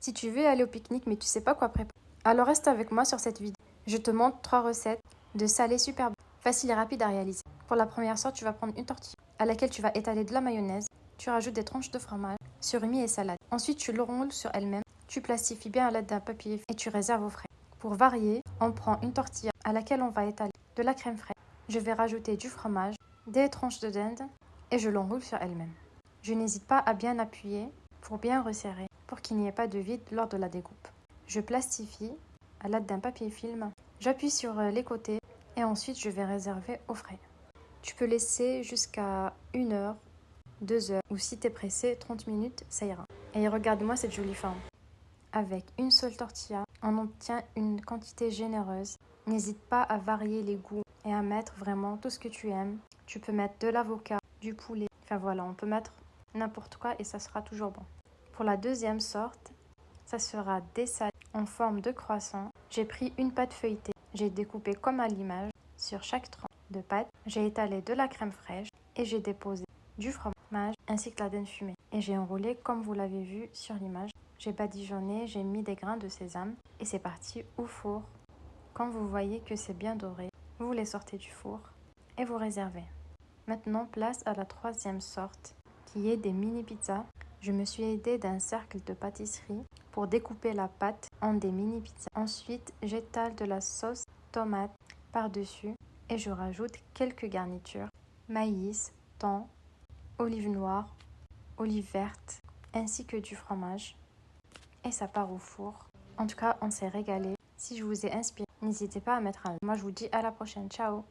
Si tu veux aller au pique-nique mais tu sais pas quoi préparer, alors reste avec moi sur cette vidéo. Je te montre 3 recettes de salé super bon, facile et rapide à réaliser. Pour la première sorte, tu vas prendre une tortilla à laquelle tu vas étaler de la mayonnaise. Tu rajoutes des tranches de fromage, surimi et salade. Ensuite, tu l'enroules sur elle-même. Tu plastifies bien à l'aide d'un papier et tu réserves au frais. Pour varier, on prend une tortilla à laquelle on va étaler de la crème fraîche. Je vais rajouter du fromage, des tranches de dinde et je l'enroule sur elle-même. Je n'hésite pas à bien appuyer pour bien resserrer, pour qu'il n'y ait pas de vide lors de la découpe. Je plastifie à l'aide d'un papier film. J'appuie sur les côtés et ensuite je vais réserver au frais. Tu peux laisser jusqu'à 1 heure, 2 heures ou si t'es pressé, 30 minutes, ça ira. Et regarde-moi cette jolie forme. Avec une seule tortilla, on obtient une quantité généreuse. N'hésite pas à varier les goûts et à mettre vraiment tout ce que tu aimes. Tu peux mettre de l'avocat, du poulet, enfin voilà, on peut mettre n'importe quoi et ça sera toujours bon. Pour la deuxième sorte, ça sera des salades en forme de croissant. J'ai pris une pâte feuilletée, j'ai découpé comme à l'image. Sur chaque tranche de pâte, j'ai étalé de la crème fraîche et j'ai déposé du fromage ainsi que la dinde fumée. Et j'ai enroulé comme vous l'avez vu sur l'image. J'ai badigeonné, j'ai mis des grains de sésame et c'est parti au four. Quand vous voyez que c'est bien doré, vous les sortez du four et vous réservez. Maintenant, place à la troisième sorte qui est des mini pizzas. Je me suis aidée d'un cercle de pâtisserie pour découper la pâte en des mini pizzas. Ensuite, j'étale de la sauce tomate par-dessus et je rajoute quelques garnitures, maïs, thon, olive noire, olive verte ainsi que du fromage. Et ça part au four. En tout cas, on s'est régalé. Si je vous ai inspiré, n'hésitez pas à mettre un like. Moi, je vous dis à la prochaine. Ciao!